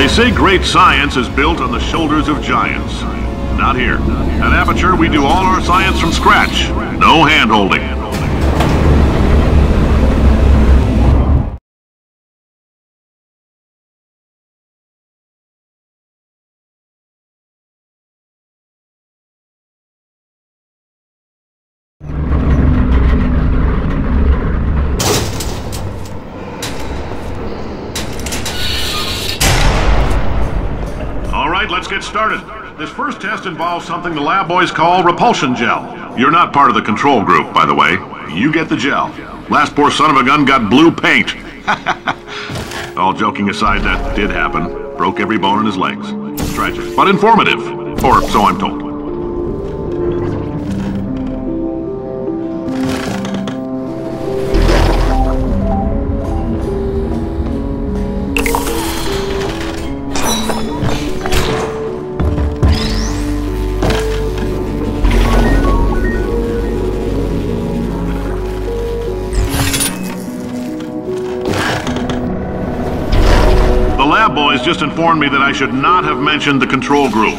say great science is built on the shoulders of giants. Not here. At Aperture, we do all our science from scratch. No hand-holding. Let's get started. This first test involves something the lab boys call repulsion gel. You're not part of the control group, by the way. You get the gel. Last poor son of a gun got blue paint. All joking aside, that did happen. Broke every bone in his legs. Tragic, but informative. Or so I'm told. Boys just informed me that I should not have mentioned the control group.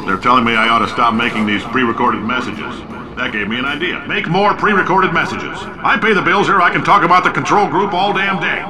They're telling me I ought to stop making these pre-recorded messages. That gave me an idea. Make more pre-recorded messages. I pay the bills here, I can talk about the control group all damn day.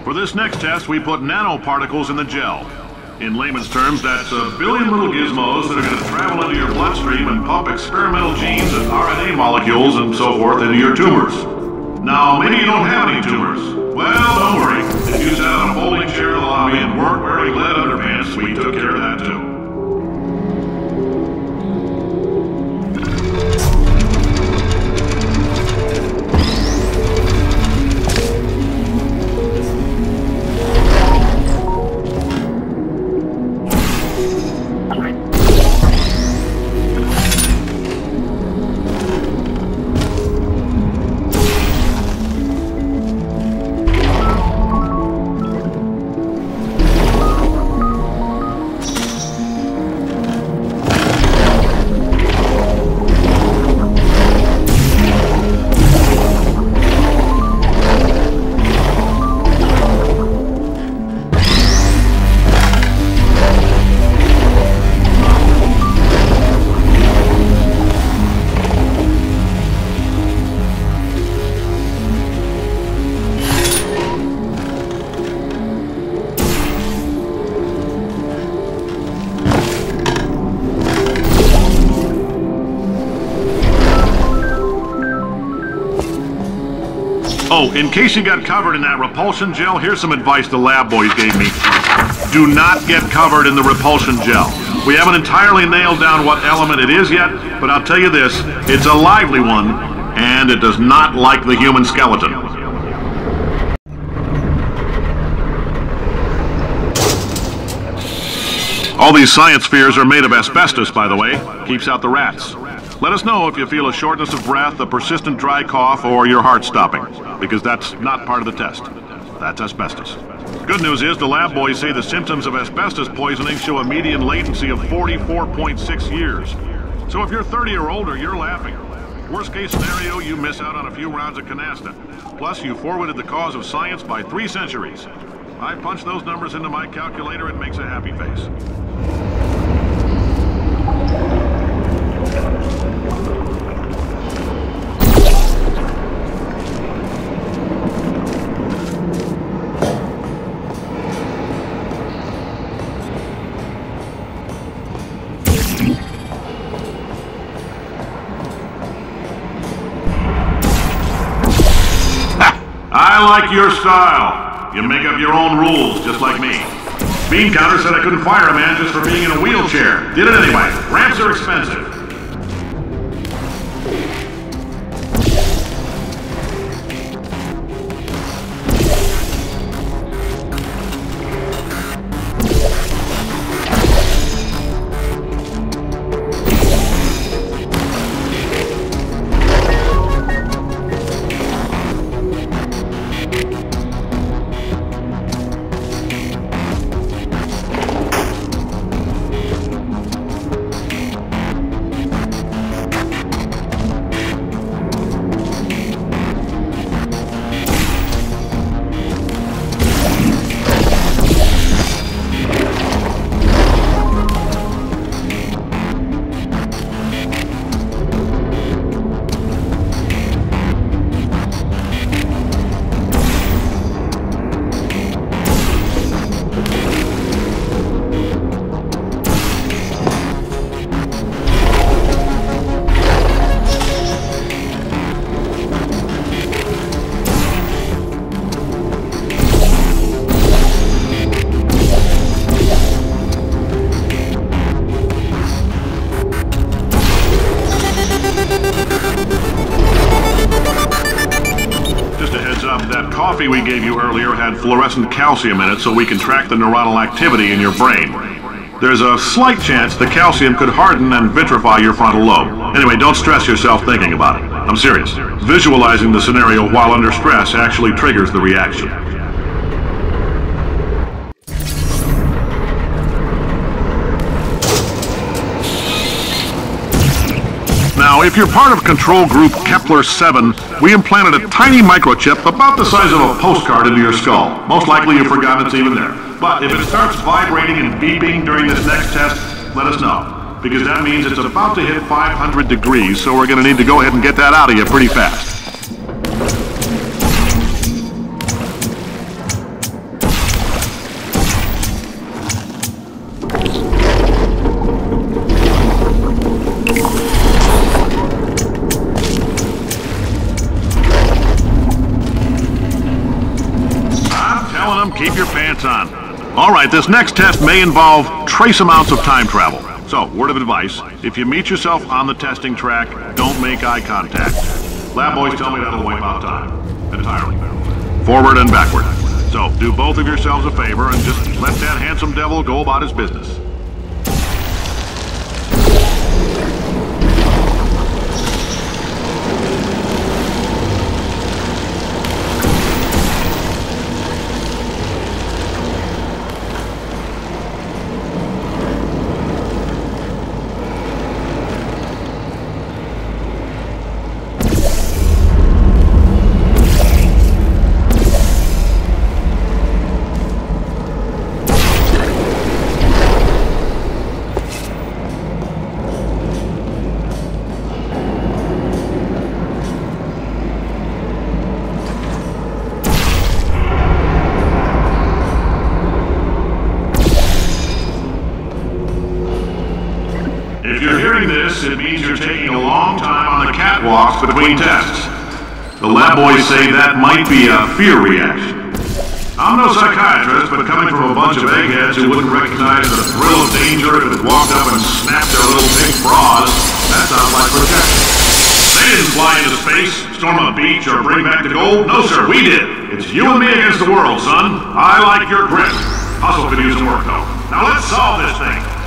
For this next test, we put nanoparticles in the gel. In layman's terms, that's a billion little gizmos that are going to travel into your bloodstream and pump experimental genes and RNA molecules and so forth into your tumors. Now, maybe you don't have any tumors. Well, don't worry. If you sat on a folding chair in the lobby and weren't wearing lead underpants, we took care of that too. Oh, in case you got covered in that repulsion gel, here's some advice the lab boys gave me. Do not get covered in the repulsion gel. We haven't entirely nailed down what element it is yet, but I'll tell you this, it's a lively one, and it does not like the human skeleton. All these science spheres are made of asbestos, by the way. Keeps out the rats. Let us know if you feel a shortness of breath, a persistent dry cough, or your heart stopping, because that's not part of the test. That's asbestos. Good news is the lab boys say the symptoms of asbestos poisoning show a median latency of 44.6 years. So if you're 30 or older, you're laughing. Worst case scenario, you miss out on a few rounds of canasta. Plus, you forwarded the cause of science by 3 centuries. I punch those numbers into my calculator and makes a happy face. I like your style. You make up your own rules, just like me. Bean Counter said I couldn't fire a man just for being in a wheelchair. Did it anyway. Ramps are expensive. coffee we gave you earlier had fluorescent calcium in it so we can track the neuronal activity in your brain. There's a slight chance the calcium could harden and vitrify your frontal lobe. Anyway, don't stress yourself thinking about it. I'm serious. Visualizing the scenario while under stress actually triggers the reaction. Now, if you're part of Control Group Kepler-7, we implanted a tiny microchip about the size of a postcard into your skull. Most likely you've forgotten it's even there. But if it starts vibrating and beeping during this next test, let us know. Because that means it's about to hit 500 degrees, so we're going to need to go ahead and get that out of you pretty fast. Keep your pants on. All right, this next test may involve trace amounts of time travel. So, word of advice, if you meet yourself on the testing track, don't make eye contact. Lab boys tell me that'll wipe out time. Entirely. Forward and backward. So, do both of yourselves a favor and just let that handsome devil go about his business. If you're hearing this, it means you're taking a long time on the catwalks between tests. The lab boys say that might be a fear reaction. I'm no psychiatrist, but coming from a bunch of eggheads who wouldn't recognize the thrill of danger if it walked up and snapped their little pink bras, that sounds like protection. They didn't fly into space, storm a beach, or bring back the gold. No, sir, we did. It's you and me against the world, son. I like your grit. Hustle could use some work, though. Now let's solve this thing.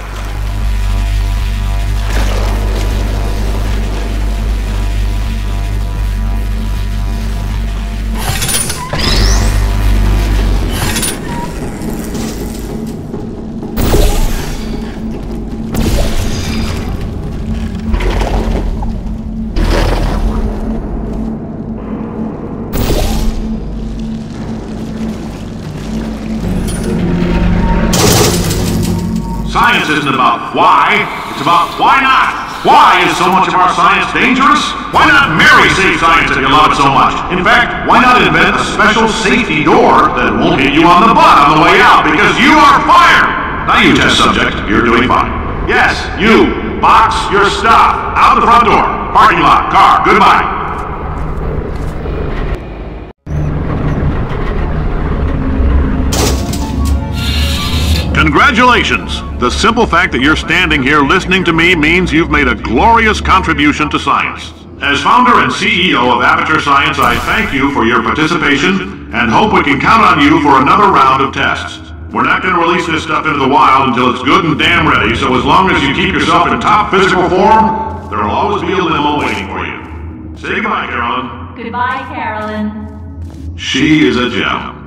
Science isn't about why, it's about why not. Why is so much of our science dangerous? Why not marry safe science if you love it so much? In fact, why not invent a special safety door that won't hit you on the butt on the way out because you are fired? Now you test subject, you're doing fine. Yes, you, box your stuff, out the front door, parking lot, car, goodbye. Congratulations! The simple fact that you're standing here listening to me means you've made a glorious contribution to science. As founder and CEO of Aperture Science, I thank you for your participation and hope we can count on you for another round of tests. We're not going to release this stuff into the wild until it's good and damn ready, so as long as you keep yourself in top physical form, there'll always be a limo waiting for you. Say goodbye, Carolyn. Goodbye, Carolyn. She is a gem.